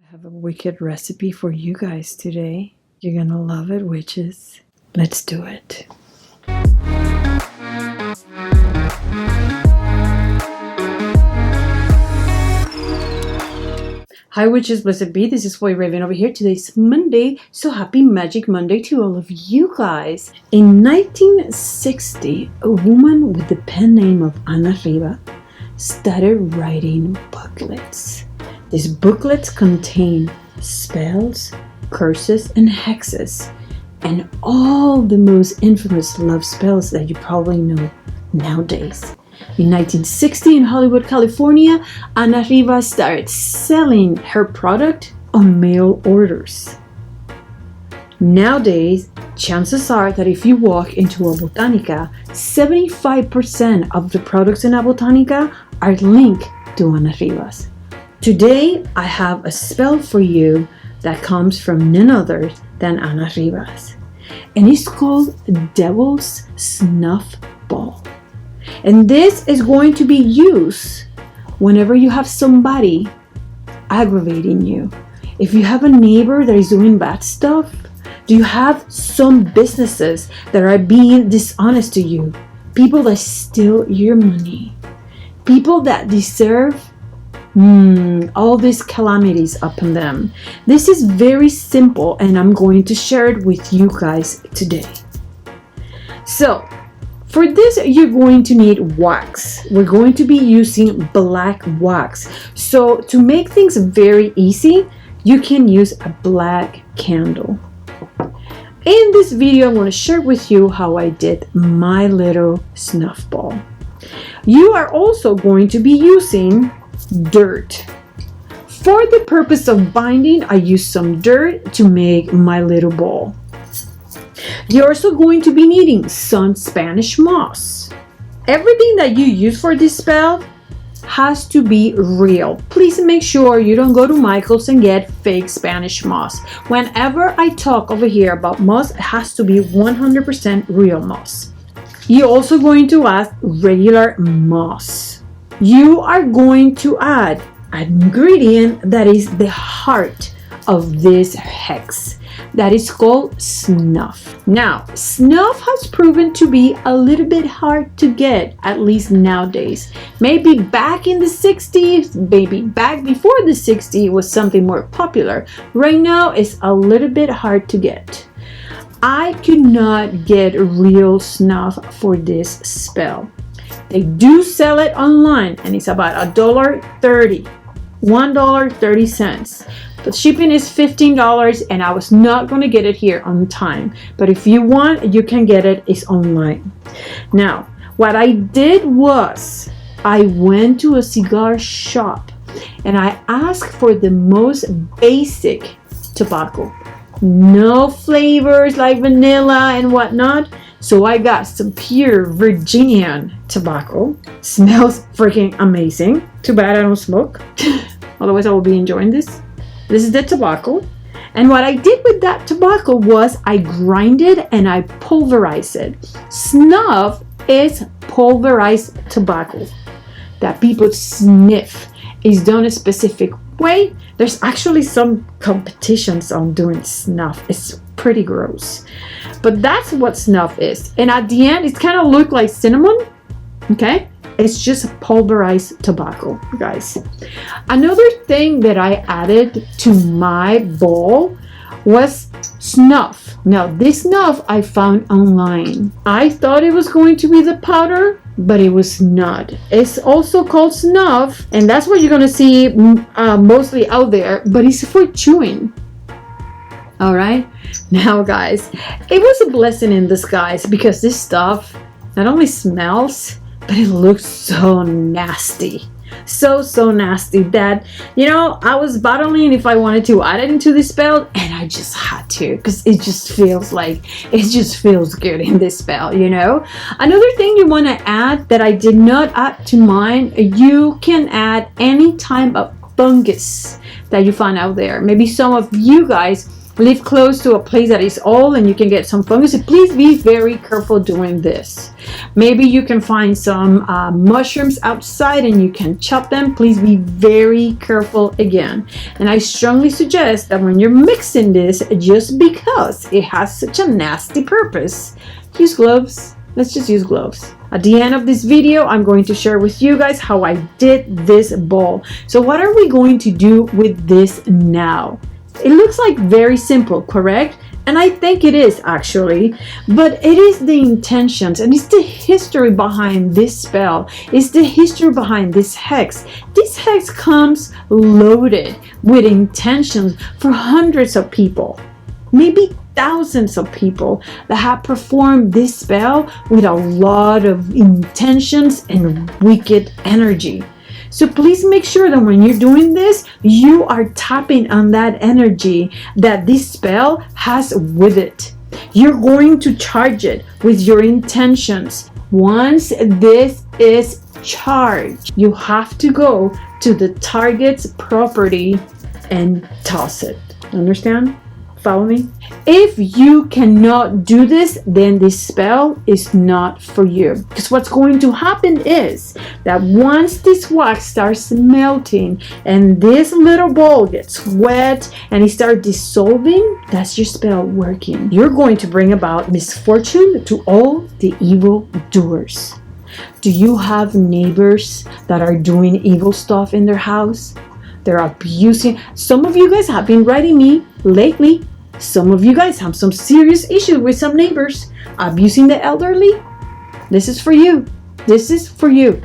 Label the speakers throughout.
Speaker 1: I have a wicked recipe for you guys today. You're gonna love it, witches. Let's do it. Hi witches, blessed be. This is Foy Raven over here. Today's Monday, so happy Magic Monday to all of you guys. In 1960, a woman with the pen name of Ana Riva started writing booklets. These booklets contain spells, curses, and hexes, and all the most infamous love spells that you probably know nowadays. In 1960, in Hollywood, California, Ana Riva started selling her product on mail orders. Nowadays, chances are that if you walk into a botanica, 75% of the products in a botanica are linked to Ana Riva's. Today, I have a spell for you that comes from none other than Ana Riva's, and it's called Devil's Snuff Ball. And this is going to be used whenever you have somebody aggravating you. If you have a neighbor that is doing bad stuff, do you have some businesses that are being dishonest to you? People that steal your money. People that deserve all these calamities upon them. This is very simple, and I'm going to share it with you guys today. So, for this, you're going to need wax. We're going to be using black wax. So to make things very easy, you can use a black candle. In this video, I want to share with you how I did my little snuff ball. You are also going to be using dirt. For the purpose of binding, I used some dirt to make my little ball. You're also going to be needing some Spanish moss. Everything that you use for this spell has to be real. Please make sure you don't go to Michael's and get fake Spanish moss. Whenever I talk over here about moss, it has to be 100% real moss. You're also going to add regular moss. You are going to add an ingredient that is the heart of this hex. That is called snuff. Now, snuff has proven to be a little bit hard to get, at least nowadays. Maybe back in the 60s, maybe back before the 60s, it was something more popular. Right now, it's a little bit hard to get. I could not get real snuff for this spell. They do sell it online, and it's about $1.30. $1.30. But shipping is $15, and I was not going to get it here on time. But if you want, you can get it. It's online. Now, what I did was I went to a cigar shop and I asked for the most basic tobacco. No flavors like vanilla and whatnot. So I got some pure Virginian tobacco. Smells freaking amazing. Too bad I don't smoke. Otherwise I will be enjoying this. This is the tobacco. And what I did with that tobacco was I grinded and I pulverized it. Snuff is pulverized tobacco that people sniff. It's done a specific way. There's actually some competitions on doing snuff. It's pretty gross. But that's what snuff is. And at the end, it kind of looks like cinnamon. Okay? It's just pulverized tobacco, guys. Another thing that I added to my bowl was snuff. Now, this snuff I found online. I thought it was going to be the powder, but it was not. It's also called snuff, and that's what you're going to see mostly out there, but it's for chewing. All right? Now, guys, it was a blessing in disguise because this stuff not only smells, but it looks so nasty. So nasty that, I was battling if I wanted to add it into this spell, and I just had to because it just feels good in this spell, Another thing you want to add that I did not add to mine, you can add any type of fungus that you find out there. Maybe some of you guys live close to a place that is old and you can get some fungus, please be very careful doing this. Maybe you can find some mushrooms outside and you can chop them. Please be very careful again. And I strongly suggest that when you're mixing this, just because it has such a nasty purpose, use gloves. Let's just use gloves. At the end of this video, I'm going to share with you guys how I did this ball. So what are we going to do with this now? It looks like very simple, correct? And I think it is actually, but it is the intentions and it's the history behind this spell. It's the history behind this hex. This hex comes loaded with intentions for hundreds of people, maybe thousands of people that have performed this spell with a lot of intentions and wicked energy. So please make sure that when you're doing this, you are tapping on that energy that this spell has with it. You're going to charge it with your intentions. Once this is charged, you have to go to the target's property and toss it. Understand? Follow me? If you cannot do this, then this spell is not for you. Because what's going to happen is that once this wax starts melting and this little ball gets wet and it starts dissolving, that's your spell working. You're going to bring about misfortune to all the evil doers. Do you have neighbors that are doing evil stuff in their house? They're abusing. Some of you guys have been writing me lately. Some of you guys have some serious issues with some neighbors abusing the elderly. This is for you. This is for you.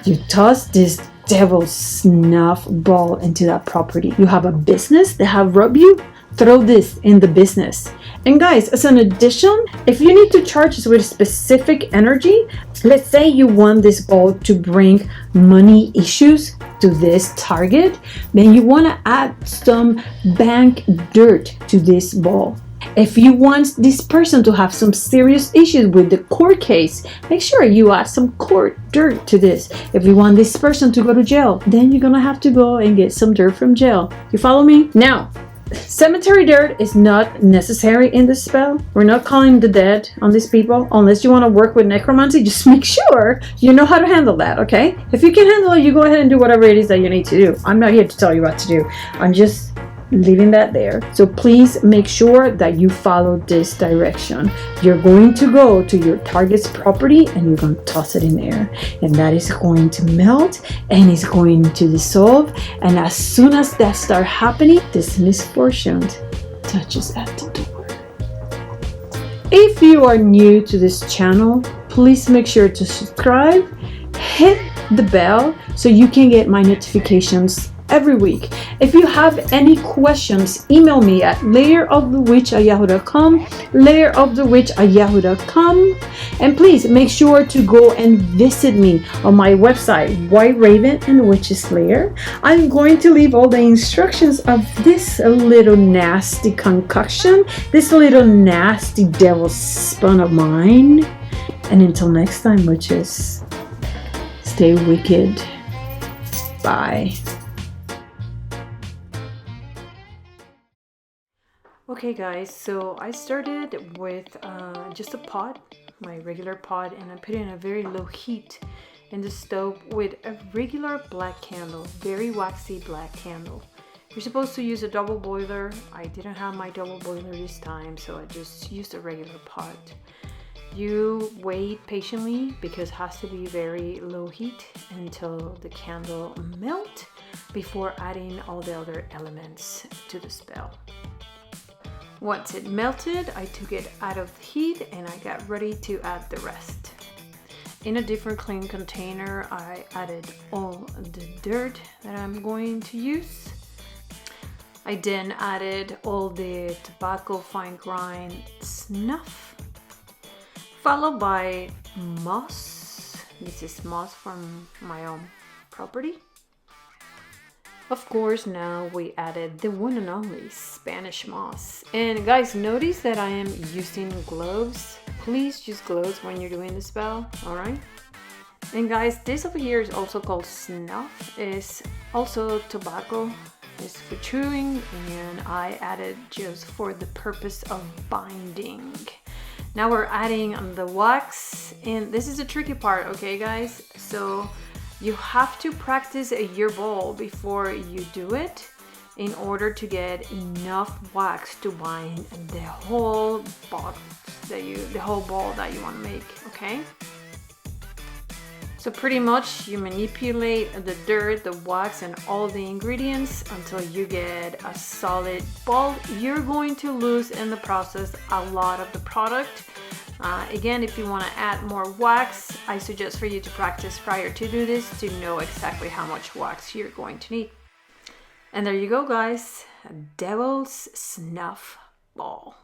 Speaker 1: You toss this devil's snuff ball into that property. You have a business that have robbed you. Throw this in the business. And guys, as an addition, if you need to charge this with specific energy, let's say you want this ball to bring money issues to this target, then you want to add some bank dirt to this ball. If you want this person to have some serious issues with the court case, make sure you add some court dirt to this. If you want this person to go to jail, then you're gonna have to go and get some dirt from jail. You follow me? Now, cemetery dirt is not necessary in this spell. We're not calling the dead on these people. Unless you want to work with necromancy, just make sure you know how to handle that, okay? If you can handle it, you go ahead and do whatever it is that you need to do. I'm not here to tell you what to do. I'm just leaving that there. So please make sure that you follow this direction. You're going to go to your target's property and you're going to toss it in there. And that is going to melt and it's going to dissolve. And as soon as that starts happening, this misfortune touches at the door. If you are new to this channel, please make sure to subscribe, hit the bell so you can get my notifications every week. If you have any questions, email me at layerofthewitch@yahoo.com, layerofthewitch@yahoo.com, and please make sure to go and visit me on my website, White Raven and Witch's Lair. I'm going to leave all the instructions of this little nasty concoction, this little nasty devil spun of mine. And until next time, witches, stay wicked. Bye. Okay guys, so I started with just a pot, my regular pot, and I put it in a very low heat in the stove with a regular black candle, very waxy black candle. You're supposed to use a double boiler. I didn't have my double boiler this time, so I just used a regular pot. You wait patiently because it has to be very low heat until the candle melts before adding all the other elements to the spell. Once it melted, I took it out of the heat and I got ready to add the rest. In a different clean container, I added all the dirt that I'm going to use. I then added all the tobacco fine grind snuff, followed by moss. This is moss from my own property. Of course, now we added the one and only Spanish moss. And guys, notice that I am using gloves. Please use gloves when you're doing the spell, alright? And guys, this over here is also called snuff. It's also tobacco is for chewing, and I added just for the purpose of binding. Now we're adding the wax, and this is the tricky part, okay guys? So you have to practice your ball before you do it in order to get enough wax to bind the whole ball that you want to make, okay? So pretty much you manipulate the dirt, the wax, and all the ingredients until you get a solid ball. You're going to lose in the process a lot of the product. Again, if you want to add more wax, I suggest for you to practice prior to do this to know exactly how much wax you're going to need. And there you go, guys, a devil's snuff ball.